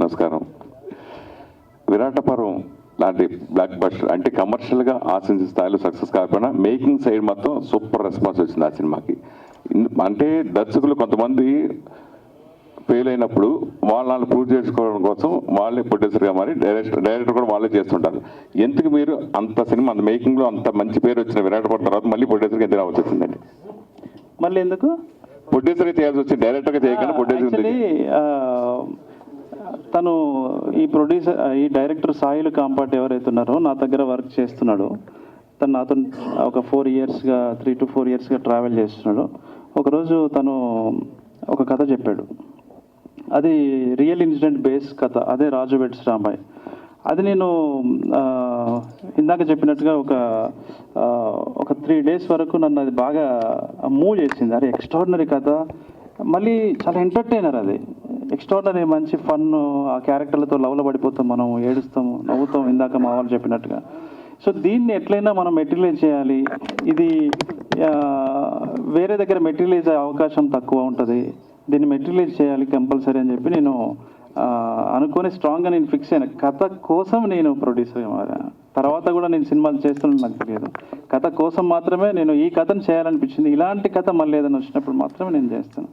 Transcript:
నమస్కారం. విరాటపర్వం లాంటి block buster అంటే కమర్షియల్గా ఆశించిన స్థాయిలో సక్సెస్ కాకపోయినా మేకింగ్ సైడ్ మొత్తం సూపర్ రెస్పాన్స్ వచ్చింది ఆ సినిమాకి. అంటే దర్శకులు కొంతమంది ఫెయిల్ అయినప్పుడు వాళ్ళని ప్రూవ్ చేసుకోవడం కోసం వాళ్ళే ప్రొడ్యూసర్గా మారి డైరెక్టర్ కూడా వాళ్ళే చేస్తుంటారు. ఎందుకు మీరు అంత సినిమా అంత మేకింగ్లో అంత మంచి పేరు వచ్చిన విరాటపర్వం తర్వాత మళ్ళీ ప్రొడ్యూసర్గా ఎందుకు రావాల్సి వచ్చిందండి? మళ్ళీ ఎందుకు ప్రొడ్యూసర్గా చేయాల్సి వచ్చింది, డైరెక్టర్గా చేయకుండా ప్రొడ్యూసర్. తను ఈ డైరెక్టర్ సాయిలు కాంపాట్ ఎవరైతే ఉన్నారో నా దగ్గర వర్క్ చేస్తున్నాడు. తను నాతో ఒక 3 to 4 yearsగా ట్రావెల్ చేస్తున్నాడు. ఒకరోజు తను ఒక కథ చెప్పాడు. అది రియల్ ఇన్సిడెంట్ బేస్ కథ. అదే రాజు వెడ్స్ రాంబాయ్. అది నేను ఇందాక చెప్పినట్టుగా ఒక 3 days వరకు నన్ను అది బాగా మూవ్ చేసింది. అరే ఎక్స్ట్రాడినరీ కథ, మళ్ళీ చాలా ఎంటర్టైనర్. అది ఎక్స్ట్రాడినరీ, మంచి ఫన్. ఆ క్యారెక్టర్లతో లవ్లో పడిపోతాం, మనం ఏడుస్తాము, నవ్వుతాం, ఇందాక మా వాళ్ళు చెప్పినట్టుగా. సో దీన్ని ఎట్లయినా మనం మెటీరియలైజ్ చేయాలి. ఇది వేరే దగ్గర మెటీరియలైజ్ అయ్యే అవకాశం తక్కువ ఉంటుంది. దీన్ని మెటీరియలైజ్ చేయాలి కంపల్సరీ అని చెప్పి నేను అనుకొని స్ట్రాంగ్గా నేను ఫిక్స్ అయిన. కథ కోసం నేను ప్రొడ్యూసర్ మారాను. తర్వాత కూడా నేను సినిమాలు చేస్తున్నాను నాకు తెలియదు. కథ కోసం మాత్రమే నేను ఈ కథను చేయాలనిపించింది. ఇలాంటి కథ మళ్ళీ ఏదైనా వచ్చినప్పుడు మాత్రమే నేను చేస్తాను.